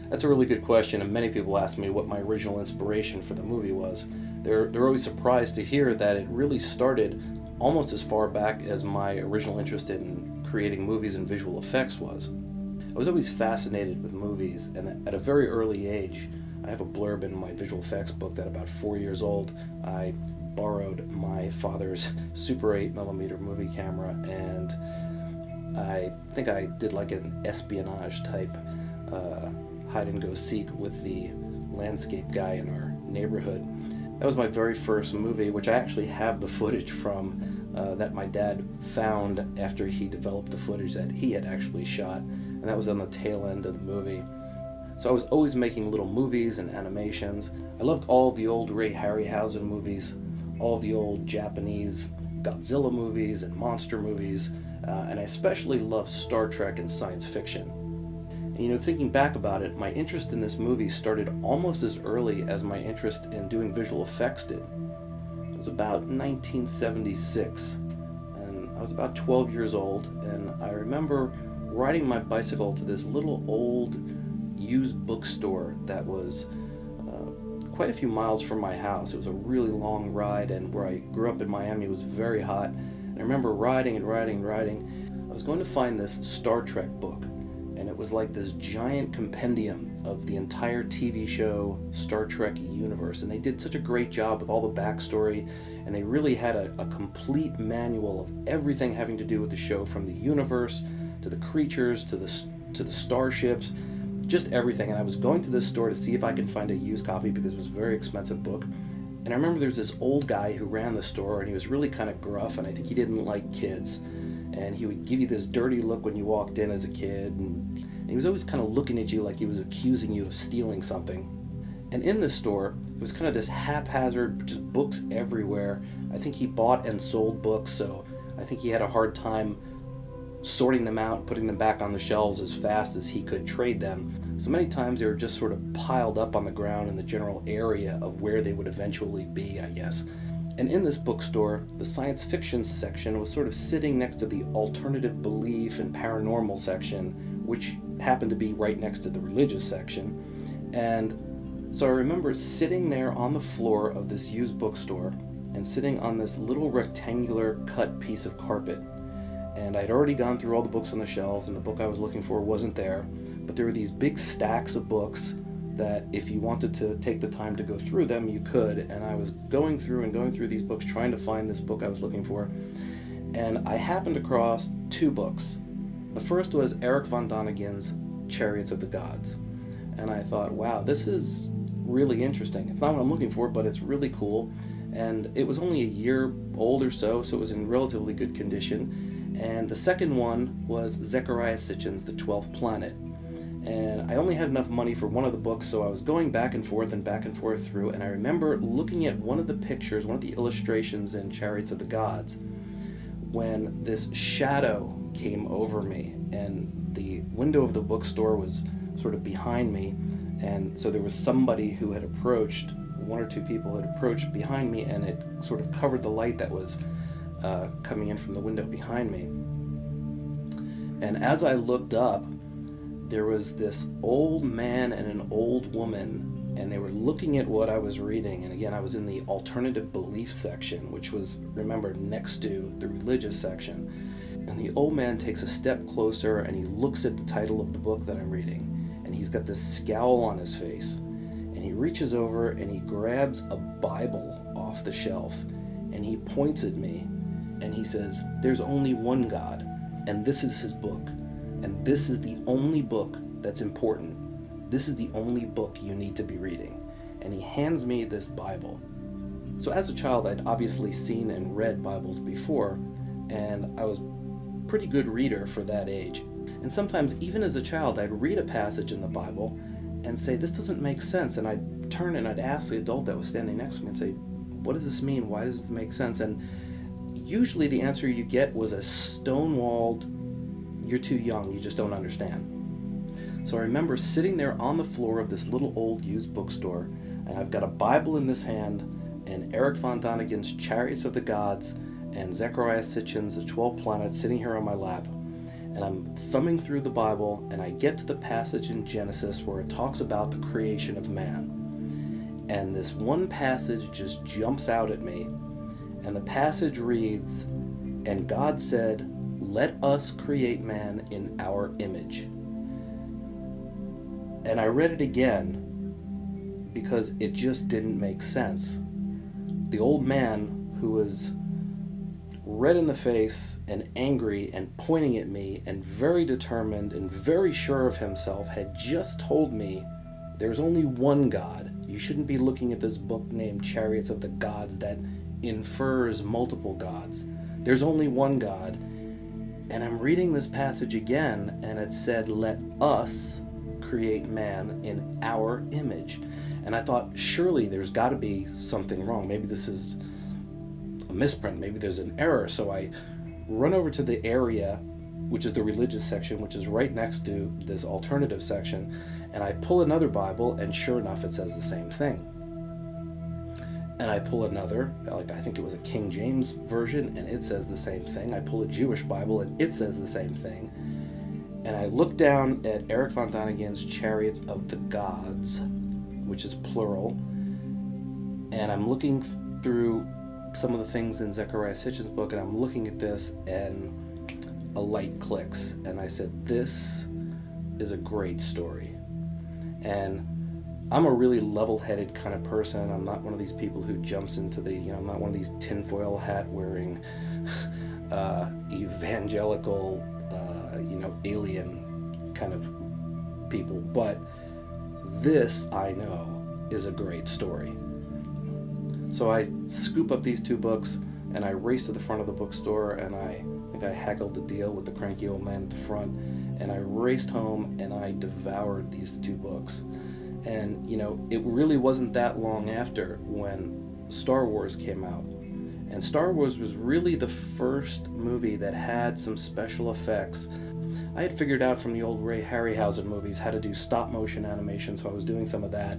That's a really good question, and many people ask me what my original inspiration for the movie was. They're always surprised to hear that it really started almost as far back as my original interest in creating movies and visual effects was. I was always fascinated with movies, and at a very early age, I have a blurb in my visual effects book that about 4 years old, I borrowed my father's Super 8mm movie camera, and I think I did like an espionage type hide and go seek with the landscape guy in our neighborhood. That was my very first movie, which I actually have the footage from that my dad found after he developed the footage that he had actually shot, and that was on the tail end of the movie. So I was always making little movies and animations. I loved all the old Ray Harryhausen movies, all the old Japanese Godzilla movies and monster movies, and I especially loved Star Trek and science fiction. And thinking back about it, my interest in this movie started almost as early as my interest in doing visual effects did. It was about 1976, and I was about 12 years old, and I remember riding my bicycle to this little old used bookstore that was quite a few miles from my house. It was a really long ride, and where I grew up in Miami was very hot. And I remember riding and riding and riding. I was going to find this Star Trek book, and it was like this giant compendium of the entire TV show Star Trek universe, and they did such a great job with all the backstory, and they really had a complete manual of everything having to do with the show, from the universe to the creatures to the starships, just everything. And I was going to this store to see if I could find a used copy because it was a very expensive book. And I remember there was this old guy who ran the store, and he was really kind of gruff, and I think he didn't like kids. And he would give you this dirty look when you walked in as a kid, and he was always kind of looking at you like he was accusing you of stealing something. And in this store, it was kind of this haphazard, just books everywhere. I think he bought and sold books, so I think he had a hard time sorting them out and putting them back on the shelves as fast as he could trade them. So many times they were just sort of piled up on the ground in the general area of where they would eventually be, I guess. And in this bookstore, the science fiction section was sort of sitting next to the alternative belief and paranormal section, which happened to be right next to the religious section. And so I remember sitting there on the floor of this used bookstore and sitting on this little rectangular cut piece of carpet. And I'd already gone through all the books on the shelves, and the book I was looking for wasn't there. But there were these big stacks of books that if you wanted to take the time to go through them, you could. And I was going through these books trying to find this book I was looking for. And I happened across two books. The first was Eric von Donigen's Chariots of the Gods. And I thought, wow, this is really interesting. It's not what I'm looking for, but it's really cool. And it was only a year old or so it was in relatively good condition. And the second one was Zecharia Sitchin's The 12th Planet. And I only had enough money for one of the books, so I was going back and forth through, and I remember looking at one of the pictures, one of the illustrations in Chariots of the Gods, when this shadow came over me, and the window of the bookstore was sort of behind me, and so there was somebody who had approached, one or two people had approached behind me, and it sort of covered the light that was coming in from the window behind me. And as I looked up, there was this old man and an old woman, and they were looking at what I was reading. And again, I was in the alternative belief section, which was, remember, next to the religious section. And the old man takes a step closer, and he looks at the title of the book that I'm reading, and he's got this scowl on his face, and he reaches over and he grabs a Bible off the shelf, and he points at me, and he says, "There's only one God, and this is his book. And this is the only book that's important. This is the only book you need to be reading." And he hands me this Bible. So as a child, I'd obviously seen and read Bibles before, and I was a pretty good reader for that age. And sometimes, even as a child, I'd read a passage in the Bible and say, "This doesn't make sense." And I'd turn and I'd ask the adult that was standing next to me and say, "What does this mean? Why does this make sense?" And usually the answer you get was a stonewalled, "You're too young, you just don't understand." So I remember sitting there on the floor of this little old used bookstore, and I've got a Bible in this hand, and Eric von Donigen's Chariots of the Gods, and Zecharia Sitchin's The 12th Planet sitting here on my lap. and I'm thumbing through the Bible, and I get to the passage in Genesis where it talks about the creation of man. And this one passage just jumps out at me, and the passage reads, "And God said, let us create man in our image." And I read it again because it just didn't make sense. The old man, who was red in the face and angry and pointing at me and very determined and very sure of himself, had just told me there's only one God. You shouldn't be looking at this book named Chariots of the Gods that infers multiple gods. There's only one God. And I'm reading this passage again, and it said, let us create man in our image. And I thought, surely there's got to be something wrong. Maybe this is a misprint. Maybe there's an error. So I run over to the area, which is the religious section, which is right next to this alternative section, and I pull another Bible, and sure enough, it says the same thing. And I pull another, like I think it was a King James version, and it says the same thing. I pull a Jewish Bible, and it says the same thing. And I look down at Eric von Däniken's Chariots of the Gods, which is plural, and I'm looking through some of the things in Zechariah Sitchin's book, and I'm looking at this, and a light clicks, and I said, this is a great story. And I'm a really level-headed kind of person. I'm not one of these people who jumps into the, I'm not one of these tinfoil hat wearing evangelical, alien kind of people. But this, I know, is a great story. So I scoop up these two books, and I race to the front of the bookstore, and I think I haggled the deal with the cranky old man at the front, and I raced home, and I devoured these two books. And, it really wasn't that long after when Star Wars came out. And Star Wars was really the first movie that had some special effects. I had figured out from the old Ray Harryhausen movies how to do stop motion animation, so I was doing some of that,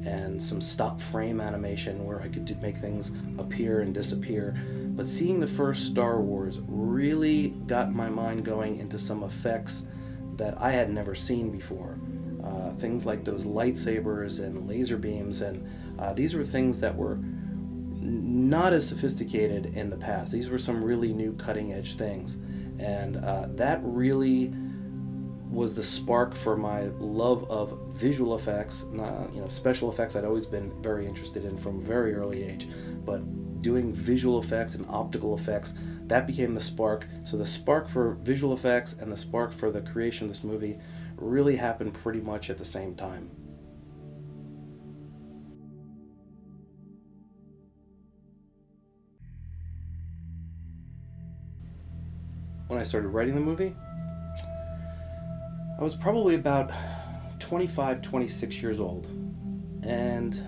and some stop frame animation where I could make things appear and disappear. But seeing the first Star Wars really got my mind going into some effects that I had never seen before. Things like those lightsabers and laser beams, and these were things that were not as sophisticated in the past. These were some really new cutting-edge things, and that really was the spark for my love of visual effects. Special effects I'd always been very interested in from a very early age, but doing visual effects and optical effects, that became the spark. So the spark for visual effects and the spark for the creation of this movie really happened pretty much at the same time. When I started writing the movie, I was probably about 25, 26 years old, and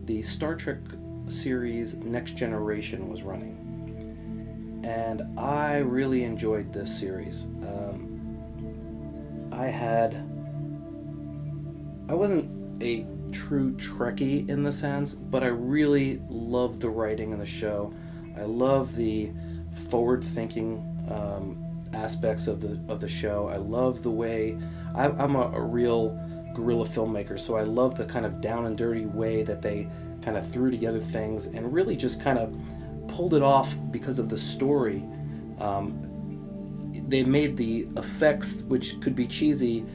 the Star Trek series Next Generation was running, and I really enjoyed this series. I wasn't a true Trekkie in the sense, but I really loved the writing in the show. I love the forward-thinking aspects of the show. I love the way I'm a real guerrilla filmmaker, so I love the kind of down and dirty way that they kind of threw together things and really just kind of pulled it off because of the story. They made the effects, which could be cheesy,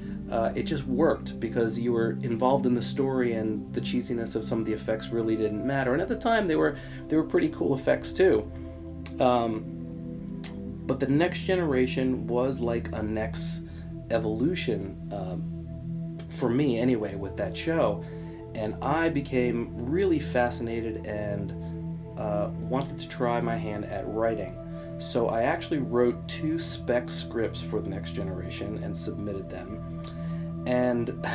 it just worked because you were involved in the story, and the cheesiness of some of the effects really didn't matter. And at the time, they were pretty cool effects too. But the Next Generation was like a next evolution, for me anyway, with that show. And I became really fascinated and wanted to try my hand at writing. So I actually wrote 2 spec scripts for the Next Generation and submitted them. And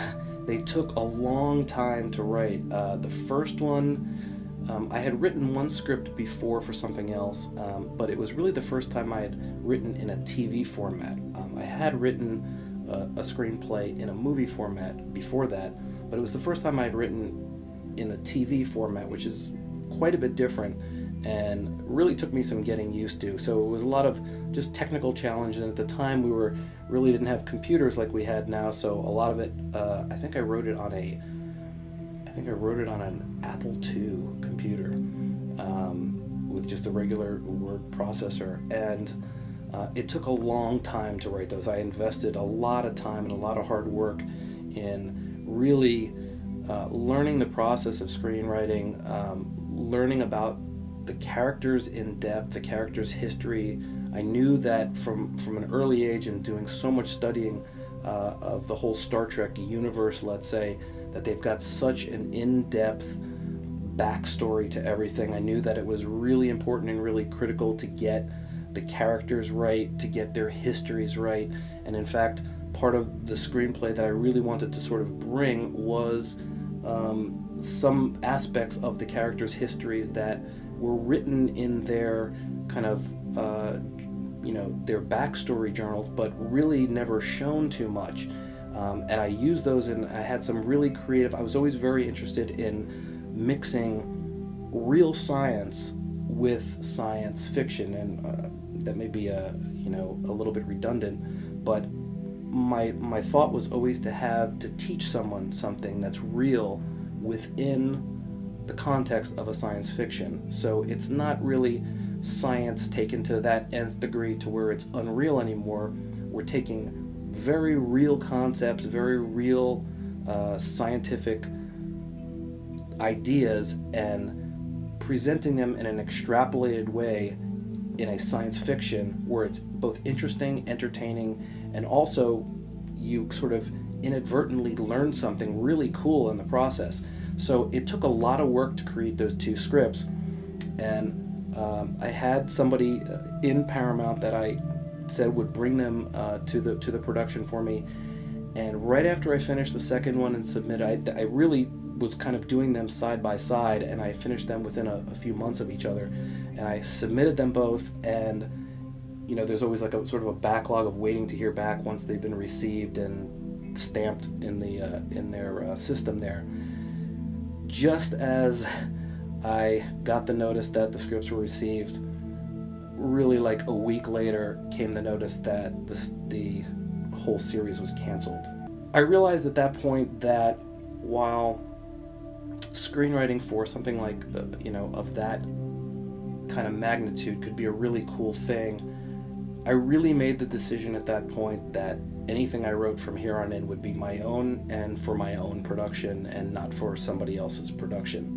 they took a long time to write. The first one, I had written one script before for something else, but it was really the first time I had written in a TV format. I had written a screenplay in a movie format before that, but it was the first time I had written in a TV format, which is quite a bit different. and really took me some getting used to. So it was a lot of just technical challenges, and at the time we really didn't have computers like we had now, so a lot of it, I think I wrote it on an Apple II computer, with just a regular word processor, and it took a long time to write those. I invested a lot of time and a lot of hard work in really learning the process of screenwriting, learning about the characters in depth, the characters' history. I knew that from an early age, and doing so much studying of the whole Star Trek universe, let's say, that they've got such an in-depth backstory to everything. I knew that it was really important and really critical to get the characters right, to get their histories right. And in fact, part of the screenplay that I really wanted to sort of bring was some aspects of the characters' histories that were written in their kind of their backstory journals, but really never shown too much. And I used those, and I had some really creative. I was always very interested in mixing real science with science fiction, and that may be a little bit redundant, but my thought was always to teach someone something that's real within the context of a science fiction. So it's not really science taken to that nth degree to where it's unreal anymore. We're taking very real concepts, very real scientific ideas, and presenting them in an extrapolated way in a science fiction where it's both interesting, entertaining, and also you sort of inadvertently learn something really cool in the process. So it took a lot of work to create those two scripts, and I had somebody in Paramount that I said would bring them to the production for me. And right after I finished the second one and submitted, I really was kind of doing them side by side, and I finished them within a few months of each other. And I submitted them both, and there's always like a sort of a backlog of waiting to hear back once they've been received and stamped in their system there. Just as I got the notice that the scripts were received, really like a week later came the notice that the whole series was canceled. I realized at that point that while screenwriting for something like of that kind of magnitude could be a really cool thing, I really made the decision at that point that anything I wrote from here on in would be my own and for my own production, and not for somebody else's production.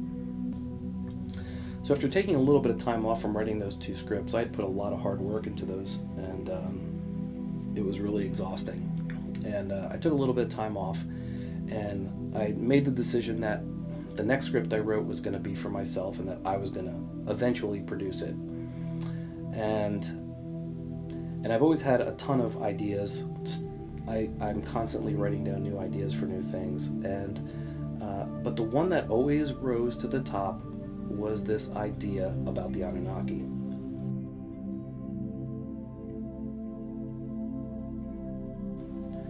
So after taking a little bit of time off from writing those two scripts, I'd put a lot of hard work into those, and it was really exhausting. And I took a little bit of time off, and I made the decision that the next script I wrote was going to be for myself, and that I was going to eventually produce it. And I've always had a ton of ideas. I'm constantly writing down new ideas for new things, and but the one that always rose to the top was this idea about the Anunnaki.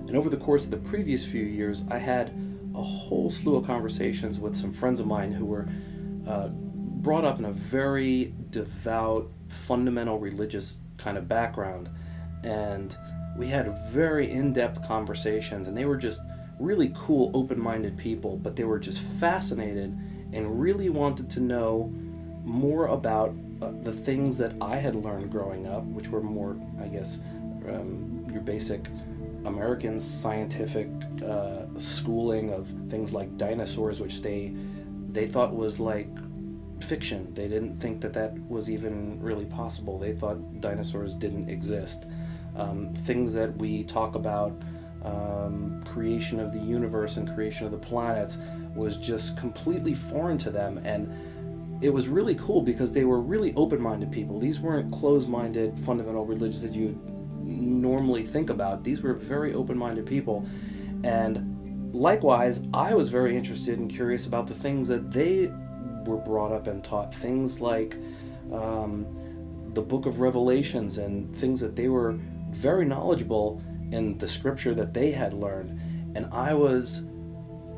And over the course of the previous few years, I had a whole slew of conversations with some friends of mine who were brought up in a very devout, fundamental religious kind of background, and we had very in-depth conversations, and they were just really cool, open-minded people, but they were just fascinated and really wanted to know more about the things that I had learned growing up, which were more, I guess, your basic American scientific schooling of things like dinosaurs, which they thought was like fiction. They didn't think that was even really possible. They thought dinosaurs didn't exist. Things that we talk about, creation of the universe and creation of the planets, was just completely foreign to them. And it was really cool because they were really open-minded people. These weren't closed-minded fundamental religions that you normally think about. These were very open-minded people. And likewise, I was very interested and curious about the things that they were brought up and taught. Things like the book of Revelations, and things that they were very knowledgeable in the scripture that they had learned. And I was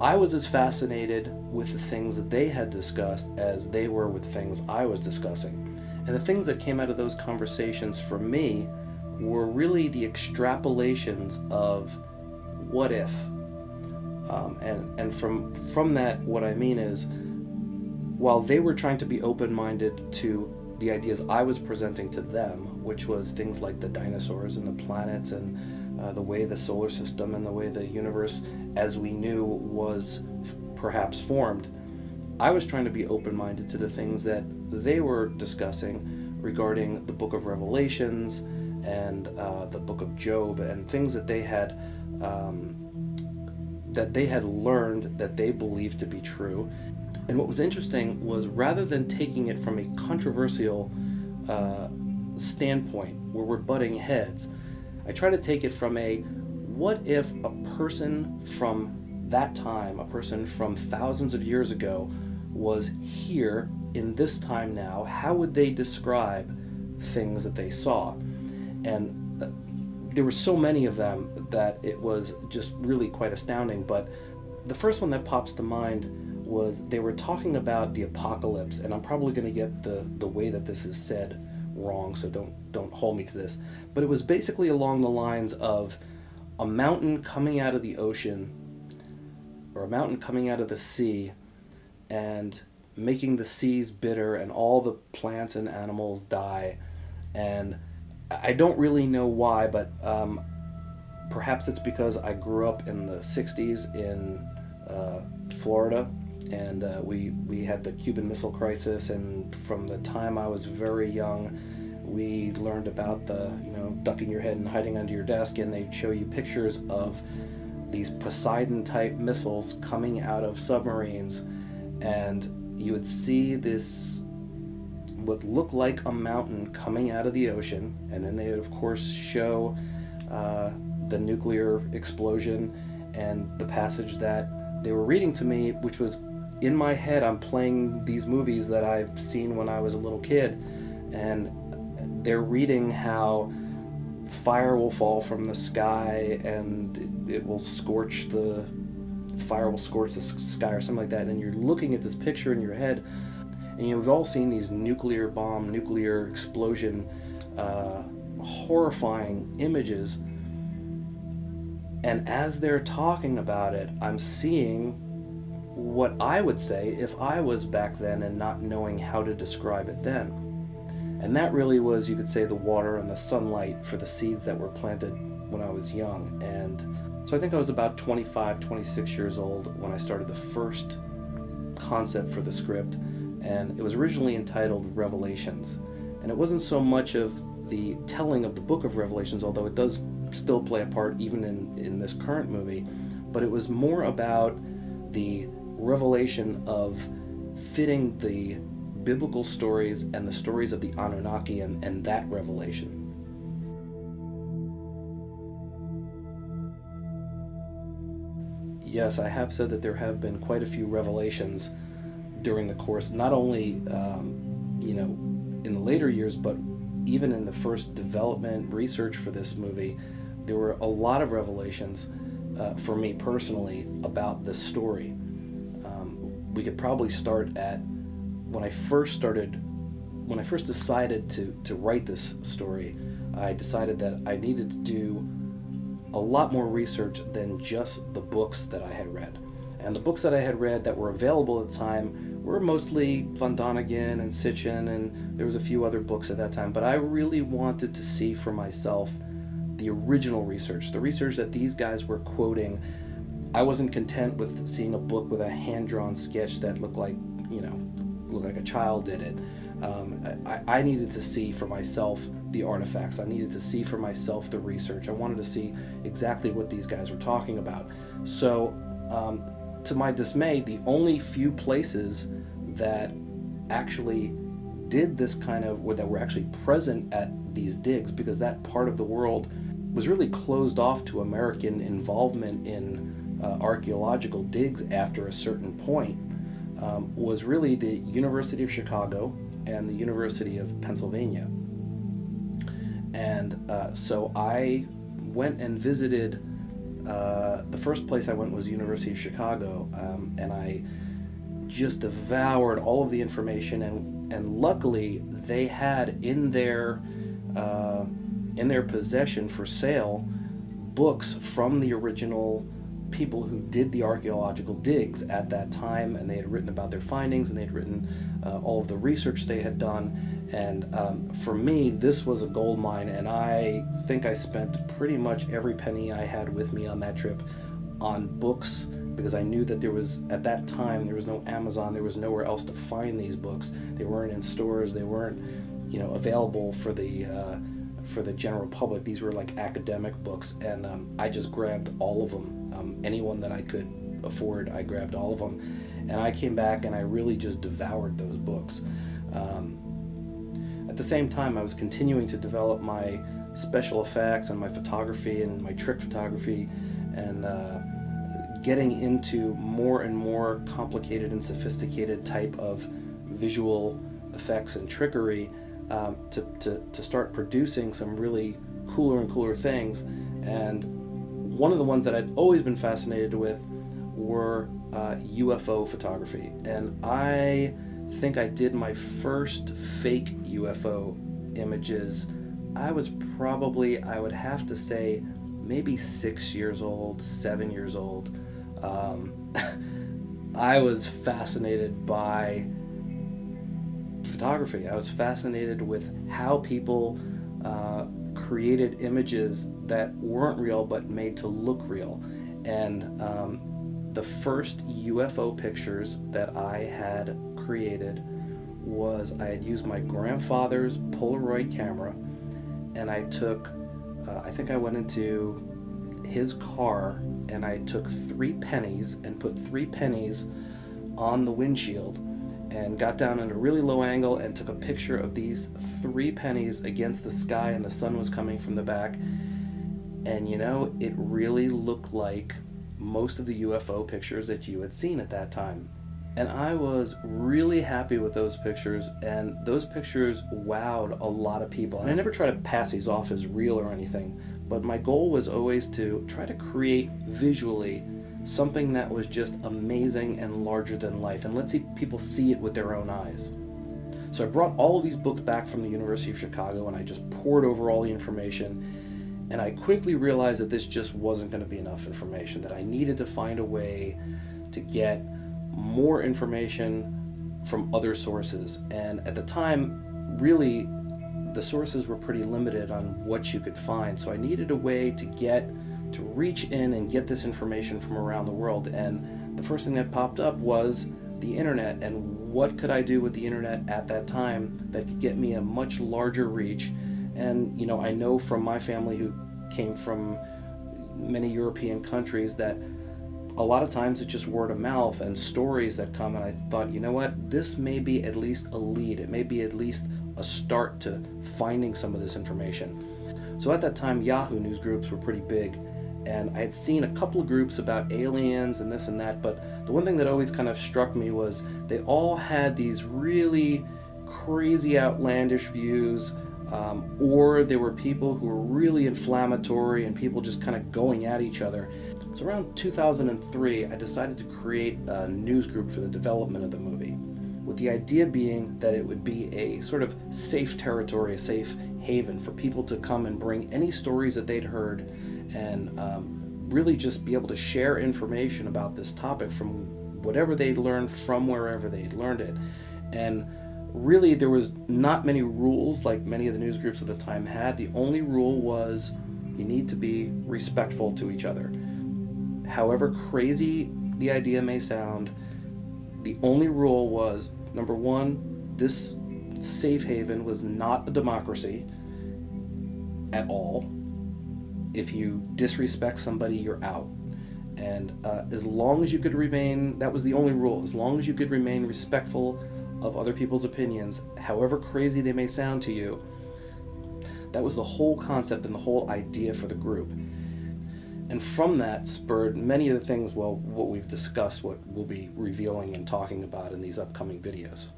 I was as fascinated with the things that they had discussed as they were with things I was discussing. And the things that came out of those conversations for me were really the extrapolations of what if. And from that, what I mean is, while they were trying to be open-minded to the ideas I was presenting to them, which was things like the dinosaurs and the planets and the way the solar system and the way the universe as we knew was perhaps formed, I was trying to be open-minded to the things that they were discussing regarding the book of Revelations and the book of Job, and things that they had learned that they believed to be true. And what was interesting was, rather than taking it from a controversial standpoint where we're butting heads, I try to take it from a, what if a person from that time, a person from thousands of years ago, was here in this time now? How would they describe things that they saw? And there were so many of them that it was just really quite astounding. But the first one that pops to mind was, they were talking about the apocalypse, and I'm probably going to get the way that this is said wrong, so don't hold me to this, but it was basically along the lines of a mountain coming out of the ocean, or a mountain coming out of the sea, and making the seas bitter and all the plants and animals die. And I don't really know why, but perhaps it's because I grew up in the 60s in Florida, and we had the Cuban Missile Crisis, and from the time I was very young, we learned about the, ducking your head and hiding under your desk, and they'd show you pictures of these Poseidon-type missiles coming out of submarines, and you would see this, what looked like a mountain coming out of the ocean, and then they would, of course, show the nuclear explosion and the passage that they were reading to me, which was, in my head, I'm playing these movies that I've seen when I was a little kid, and they're reading how fire will fall from the sky and it will scorch the fire will scorch the sky or something like that, and you're looking at this picture in your head, and you've all seen these nuclear bomb, nuclear explosion, horrifying images, and as they're talking about it, I'm seeing what I would say if I was back then and not knowing how to describe it then. And that really was, you could say, the water and the sunlight for the seeds that were planted when I was young. And so I think I was about 25, 26 years old when I started the first concept for the script, and it was originally entitled Revelations. And it wasn't so much of the telling of the book of Revelations, although it does still play a part even in this current movie, but it was more about the revelation of fitting the biblical stories and the stories of the Anunnaki and that revelation. Yes, I have said that there have been quite a few revelations during the course, not only in the later years, but even in the first development research for this movie. There were a lot of revelations for me personally about this story. We could probably start at when I first decided to write this story. I decided that I needed to do a lot more research than just the books that I had read. And the books that I had read that were available at the time were mostly Von Däniken and Sitchin, and there was a few other books at that time, but I really wanted to see for myself the original research, the research that these guys were quoting. I wasn't content with seeing a book with a hand-drawn sketch that looked like a child did it. I needed to see for myself the artifacts. I needed to see for myself the research. I wanted to see exactly what these guys were talking about. So, to my dismay, the only few places that actually did this kind of, or that were actually present at these digs, because that part of the world was really closed off to American involvement in archaeological digs after a certain point, was really the University of Chicago and the University of Pennsylvania. And so I went and visited the first place I went was University of Chicago, and I just devoured all of the information, and luckily they had in their possession for sale books from the original people who did the archaeological digs at that time, and they had written about their findings, and they had written all of the research they had done. And for me, this was a gold mine, and I think I spent pretty much every penny I had with me on that trip on books, because I knew that at that time, there was no Amazon, there was nowhere else to find these books. They weren't in stores, they weren't, available for the general public. These were like academic books, and I just grabbed all of them. Anyone that I could afford, I grabbed all of them, and I came back and I really just devoured those books. At the same time, I was continuing to develop my special effects and my photography and my trick photography, and getting into more and more complicated and sophisticated type of visual effects and trickery, to start producing some really cooler and cooler things. And one of the ones that I'd always been fascinated with were UFO photography. And I think I did my first fake UFO images. I was probably, I would have to say, maybe 6 years old, 7 years old. I was fascinated by photography. I was fascinated with how people created images that weren't real but made to look real. And the first UFO pictures that I had created was, I had used my grandfather's Polaroid camera, and I took, I think I went into his car and I took 3 pennies and put 3 pennies on the windshield and got down at a really low angle and took a picture of these 3 pennies against the sky, and the sun was coming from the back. And it really looked like most of the UFO pictures that you had seen at that time. And I was really happy with those pictures, and those pictures wowed a lot of people. And I never try to pass these off as real or anything, but my goal was always to try to create visually something that was just amazing and larger than life, and let people see it with their own eyes. So I brought all of these books back from the University of Chicago, and I just poured over all the information, and I quickly realized that this just wasn't going to be enough information, that I needed to find a way to get more information from other sources. And at the time, really, the sources were pretty limited on what you could find, so I needed a way to reach in and get this information from around the world. And the first thing that popped up was the internet, and what could I do with the internet at that time that could get me a much larger reach. And I know from my family, who came from many European countries, that a lot of times it's just word of mouth and stories that come, and I thought, this may be at least a lead, it may be at least a start to finding some of this information. So at that time, Yahoo news groups were pretty big, and I had seen a couple of groups about aliens and this and that, but the one thing that always kind of struck me was they all had these really crazy outlandish views, or there were people who were really inflammatory and people just kind of going at each other. So around 2003, I decided to create a news group for the development of the movie, with the idea being that it would be a sort of safe territory, a safe haven for people to come and bring any stories that they'd heard, and really just be able to share information about this topic from whatever they'd learned from wherever they'd learned it. And really, there was not many rules like many of the news groups at the time had. The only rule was you need to be respectful to each other. However crazy the idea may sound, the only rule was, number one, this safe haven was not a democracy at all. If you disrespect somebody, you're out. And as long as you could remain, that was the only rule, as long as you could remain respectful of other people's opinions, however crazy they may sound to you, that was the whole concept and the whole idea for the group. And from that spurred many of the things, what we've discussed, what we'll be revealing and talking about in these upcoming videos.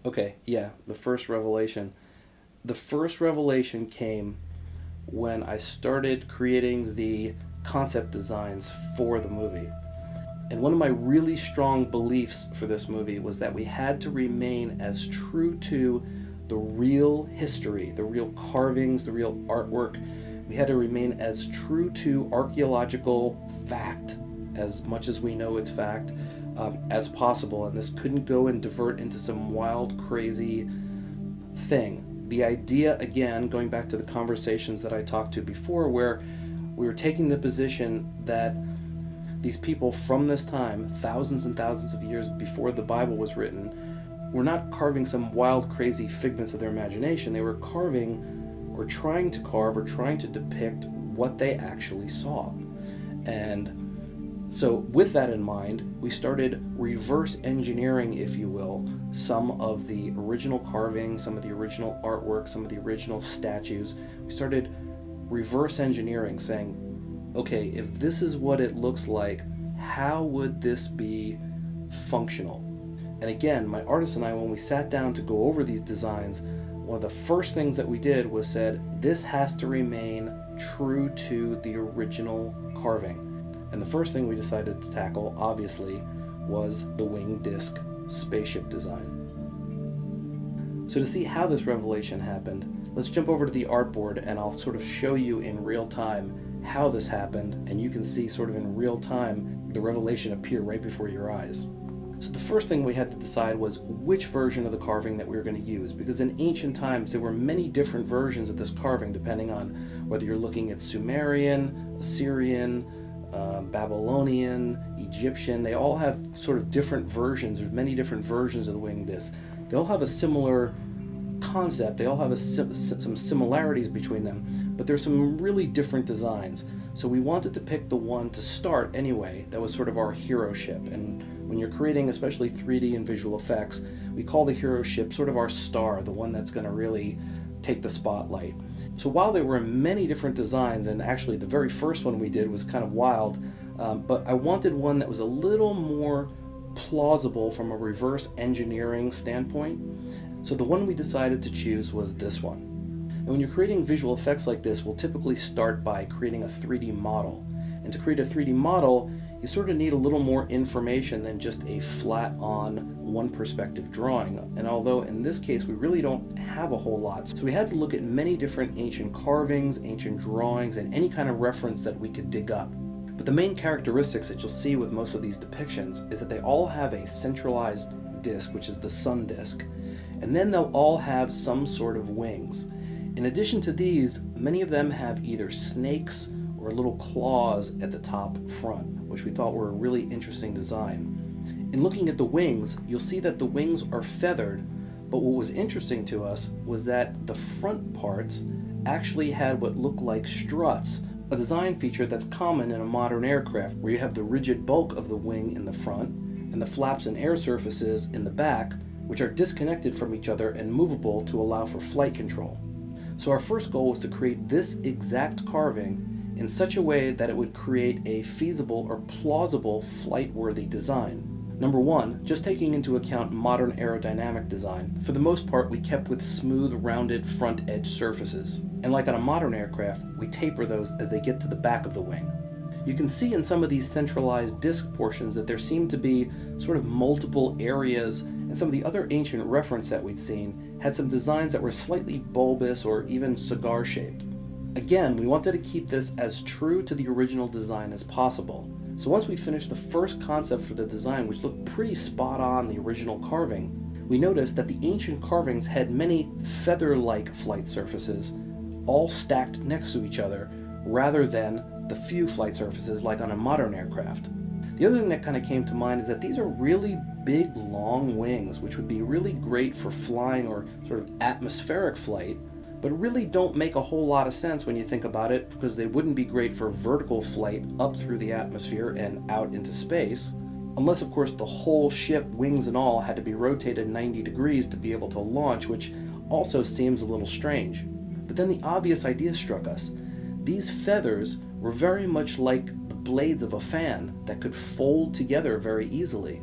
Okay, yeah, the first revelation. The first revelation came when I started creating the concept designs for the movie. And one of my really strong beliefs for this movie was that we had to remain as true to the real history, the real carvings, the real artwork. We had to remain as true to archaeological fact, as much as we know it's fact, as possible. And this couldn't go and divert into some wild, crazy thing. The idea, again, going back to the conversations that I talked to before, where we were taking the position that these people from this time, thousands and thousands of years before the Bible was written, were not carving some wild, crazy figments of their imagination. They were carving, or trying to carve, or trying to depict what they actually saw. And so with that in mind, we started reverse engineering, if you will, some of the original carvings, some of the original artwork, some of the original statues. We started reverse engineering, saying, okay, if this is what it looks like, how would this be functional? And again, my artist and I, when we sat down to go over these designs, one of the first things that we did was said, this has to remain true to the original carving. And the first thing we decided to tackle, obviously, was the wing disc spaceship design. So to see how this revelation happened, let's jump over to the artboard and I'll sort of show you in real time how this happened, and you can see sort of in real time the revelation appear right before your eyes. So the first thing we had to decide was which version of the carving that we were going to use, because in ancient times there were many different versions of this carving depending on whether you're looking at Sumerian, Assyrian, Babylonian, Egyptian. They all have sort of different versions. There's many different versions of the wing disc. They all have a similar concept. They all have some similarities between them, but there's some really different designs. So we wanted to pick the one to start anyway that was sort of our hero ship. And when you're creating especially 3D and visual effects, we call the hero ship sort of our star, the one that's going to really take the spotlight. So while there were many different designs, and actually the very first one we did was kind of wild, but I wanted one that was a little more plausible from a reverse engineering standpoint. So the one we decided to choose was this one. And when you're creating visual effects like this, we'll typically start by creating a 3D model. And to create a 3D model, you sort of need a little more information than just a flat-on, one-perspective drawing. And although in this case we really don't have a whole lot, so we had to look at many different ancient carvings, ancient drawings, and any kind of reference that we could dig up. But the main characteristics that you'll see with most of these depictions is that they all have a centralized disc, which is the sun disc, and then they'll all have some sort of wings. In addition to these, many of them have either snakes or little claws at the top front, which we thought were a really interesting design. In looking at the wings, you'll see that the wings are feathered, but what was interesting to us was that the front parts actually had what looked like struts, a design feature that's common in a modern aircraft, where you have the rigid bulk of the wing in the front and the flaps and air surfaces in the back, which are disconnected from each other and movable to allow for flight control. So our first goal was to create this exact carving in such a way that it would create a feasible or plausible flight-worthy design. Number one, just taking into account modern aerodynamic design, for the most part we kept with smooth, rounded front edge surfaces. And like on a modern aircraft, we taper those as they get to the back of the wing. You can see in some of these centralized disc portions that there seem to be sort of multiple areas, and some of the other ancient reference that we'd seen had some designs that were slightly bulbous or even cigar-shaped. Again, we wanted to keep this as true to the original design as possible. So once we finished the first concept for the design, which looked pretty spot on the original carving, we noticed that the ancient carvings had many feather-like flight surfaces, all stacked next to each other, rather than the few flight surfaces like on a modern aircraft. The other thing that kind of came to mind is that these are really big, long wings, which would be really great for flying or sort of atmospheric flight, but really don't make a whole lot of sense when you think about it, because they wouldn't be great for vertical flight up through the atmosphere and out into space, unless of course the whole ship, wings and all, had to be rotated 90 degrees to be able to launch, which also seems a little strange. But then the obvious idea struck us. These feathers were very much like the blades of a fan that could fold together very easily.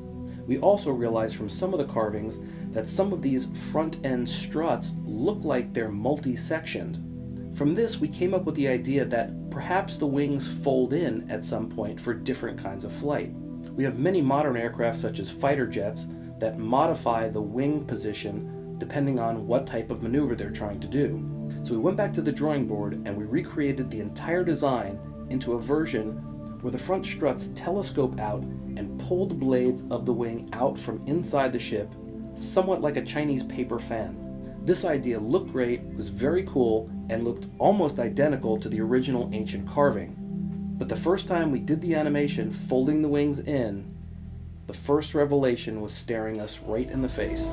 We also realized from some of the carvings that some of these front-end struts look like they're multi-sectioned. From this, we came up with the idea that perhaps the wings fold in at some point for different kinds of flight. We have many modern aircraft, such as fighter jets, that modify the wing position depending on what type of maneuver they're trying to do. So we went back to the drawing board and we recreated the entire design into a version where the front struts telescope out and pull the blades of the wing out from inside the ship, somewhat like a Chinese paper fan. This idea looked great, was very cool, and looked almost identical to the original ancient carving. But the first time we did the animation folding the wings in, the first revelation was staring us right in the face.